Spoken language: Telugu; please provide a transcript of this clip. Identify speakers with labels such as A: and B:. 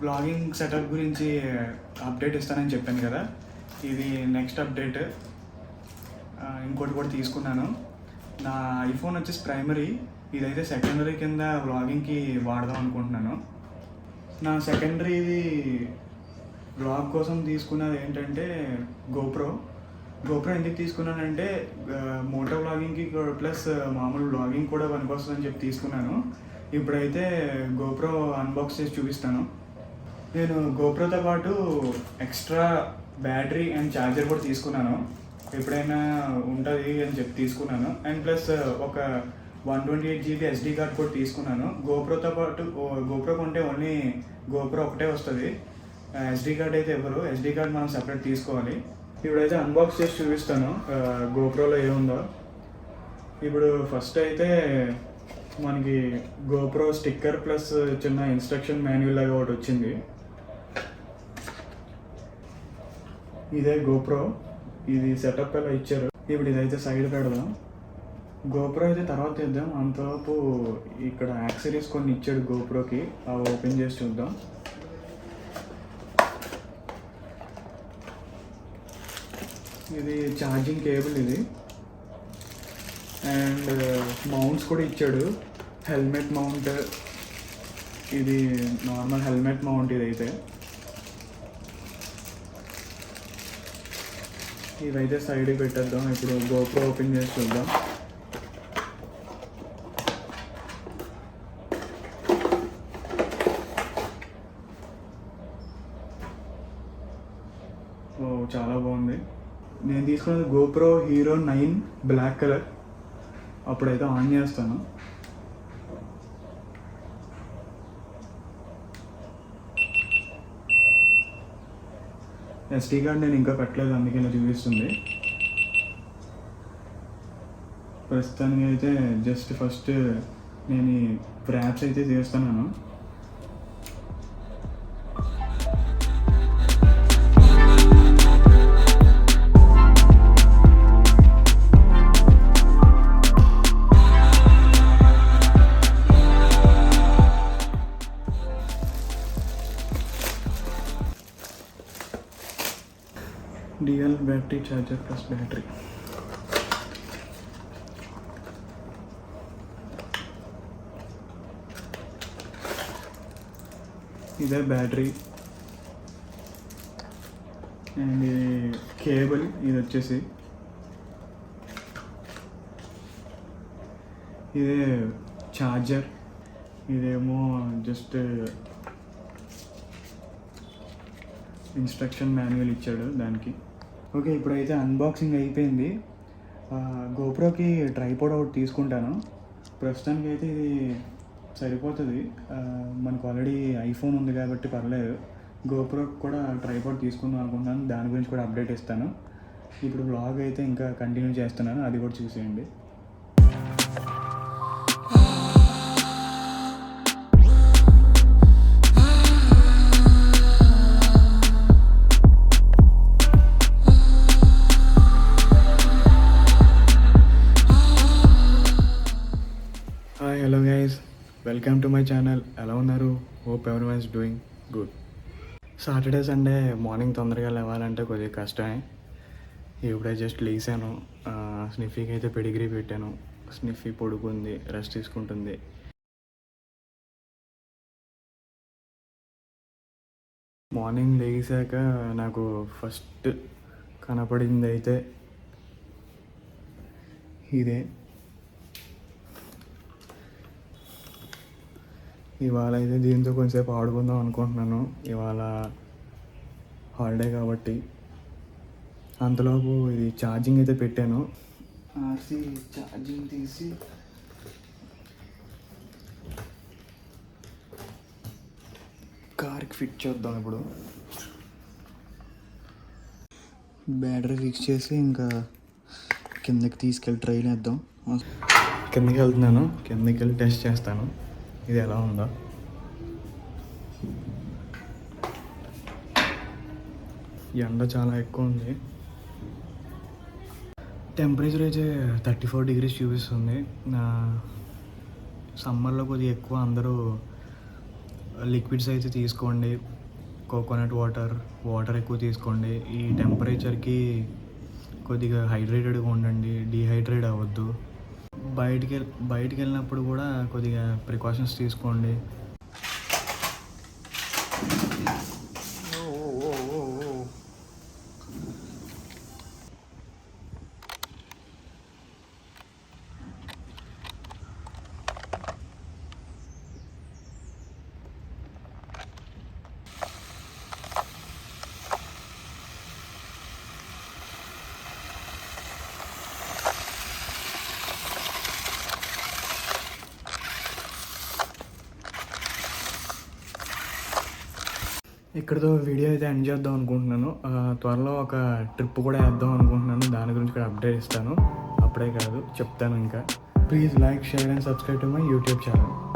A: బ్లాగింగ్ సెటప్ గురించి అప్డేట్ ఇస్తానని చెప్పాను కదా, ఇది నెక్స్ట్ అప్డేట్. ఇంకోటి కూడా తీసుకున్నాను. నా ఐఫోన్ వచ్చేసి ప్రైమరీ, ఇదైతే సెకండరీ కింద బ్లాగింగ్కి వాడదాం అనుకుంటున్నాను. నా సెకండరీది బ్లాగ్ కోసం తీసుకున్నది ఏంటంటే గోప్రో ఎందుకు తీసుకున్నానంటే మోటో బ్లాగింగ్కి ప్లస్ మామూలు బ్లాగింగ్ కూడా పనికొస్తుందని చెప్పి తీసుకున్నాను. ఇప్పుడైతే గోప్రో అన్బాక్స్ చేసి చూపిస్తాను. నేను గోప్రోతో పాటు ఎక్స్ట్రా బ్యాటరీ అండ్ ఛార్జర్ కూడా తీసుకున్నాను, ఎప్పుడైనా ఉంటుంది అని చెప్పి తీసుకున్నాను. అండ్ ప్లస్ ఒక 128 GB SD కార్డ్ కూడా తీసుకున్నాను. గోప్రోతో పాటు గోప్రో కొంటే ఓన్లీ గోప్రో ఒకటే వస్తుంది, SD కార్డ్ అయితే ఇవ్వరు. SD కార్డ్ మనం సెపరేట్ తీసుకోవాలి. ఇప్పుడైతే అన్బాక్స్ చేసి చూపిస్తాను గోప్రోలో ఏముందో. ఇప్పుడు ఫస్ట్ అయితే మనకి గోప్రో స్టిక్కర్ ప్లస్ చిన్న ఇన్స్ట్రక్షన్ మాన్యువల్ లాగా ఒకటి వచ్చింది. ఇదే గోప్రో, ఇది సెటప్ ఎలా ఇచ్చారు. ఇప్పుడు ఇదైతే సైడ్ పెడదాం. గోప్రో అయితే తర్వాత ఇద్దాం. అంతలోపు ఇక్కడ యాక్సెసరీస్ కొన్ని ఇచ్చాడు గోప్రోకి, అవి ఓపెన్ చేసి చూద్దాం. ఇది ఛార్జింగ్ కేబుల్ ఇది, అండ్ మౌంట్స్ కూడా ఇచ్చాడు. హెల్మెట్ మౌంట్, ఇది నార్మల్ హెల్మెట్ మౌంట్. ఇవైతే సైడ్కి పెట్టేద్దాం. ఇప్పుడు గోప్రో ఓపెన్ చేసి చూద్దాం. ఓ చాలా బాగుంది. నేను తీసుకున్నది గోప్రో హీరో 9 బ్లాక్ కలర్. అప్పుడైతే ఆన్ చేస్తాను. SD కార్డ్ నేను ఇంకా పెట్టలేదు, అందుకే ఇలా చూపిస్తుంది. ప్రస్తుతానికి అయితే జస్ట్ ఫస్ట్ నేను ఈ ర్యాప్స్ అయితే చేస్తున్నాను. Dual battery charger plus battery. ఇదే బ్యాటరీ అండ్ ఇది కేబుల్. ఇది వచ్చేసి ఇదే ఛార్జర్. ఇదేమో జస్ట్ ఇన్స్ట్రక్షన్ మాన్యువల్ ఇచ్చాడు దానికి. ఓకే, ఇప్పుడైతే అన్బాక్సింగ్ అయిపోయింది. గోప్రోకి ట్రైపాడ్ ఒకటి తీసుకుంటాను. ప్రస్తుతానికి అయితే ఇది సరిపోతుంది, మనకు ఆల్రెడీ ఐఫోన్ ఉంది కాబట్టి పర్లేదు. గోప్రోకి కూడా ట్రైపాడ్ తీసుకుందాం అనుకుంటున్నాను, దాని గురించి కూడా అప్డేట్ ఇస్తాను. ఇప్పుడు వ్లాగ్ అయితే ఇంకా కంటిన్యూ చేస్తున్నాను, అది కూడా చూసేయండి. Hello guys, welcome to my channel. ఎలా ఉన్నారు? Hope everyone is doing good. Saturday Sunday morning తొందరగా లేవాలంటే కొద్దిగా కష్టమే. ఇప్పుడే జస్ట్ లేసాను. స్నిఫీకి అయితే పెడిగ్రీ పెట్టాను. స్నిఫీ పడుకుంది, రెస్ట్ తీసుకుంటుంది. మార్నింగ్ లేసాక నాకు ఫస్ట్ కనపడింది అయితే ఇదే. ఇవాళ అయితే దీంతో కొంచెంసేపు ఆడుకుందాం అనుకుంటున్నాను. ఇవాళ హాలిడే కాబట్టి. అంతలోపు ఇది ఛార్జింగ్ అయితే పెట్టాను. ఆర్సీ ఛార్జింగ్ తీసి కార్కి ఫిట్ చేద్దాం. ఇప్పుడు బ్యాటరీ ఫిక్స్ చేసి ఇంకా కిందకి తీసుకెళ్ళి ట్రైన్ వేద్దాం. కిందకి వెళ్తున్నాను, కిందకి వెళ్ళి టెస్ట్ చేస్తాను ఇది ఎలా ఉందో. ఎండ చాలా ఎక్కువ ఉంది. టెంపరేచర్ అయితే 34 degrees చూపిస్తుంది. సమ్మర్లో కొద్దిగా ఎక్కువ అందరూ లిక్విడ్స్ అయితే తీసుకోండి. కోకోనట్ వాటర్ ఎక్కువ తీసుకోండి. ఈ టెంపరేచర్కి కొద్దిగా హైడ్రేటెడ్గా ఉండండి, డీహైడ్రేట్ అవ్వద్దు. బయటికి వెళ్ళినప్పుడు కూడా కొద్దిగా ప్రికాషన్స్ తీసుకోండి. ఇక్కడితో వీడియో అయితే ఎండ్ చేద్దాం అనుకుంటున్నాను. త్వరలో ఒక ట్రిప్ కూడా వేద్దాం అనుకుంటున్నాను. దాని గురించి కూడా అప్డేట్ ఇస్తాను. అప్పుడే కాదు, చెప్తాను ఇంకా. Please like, share and subscribe to my YouTube channel.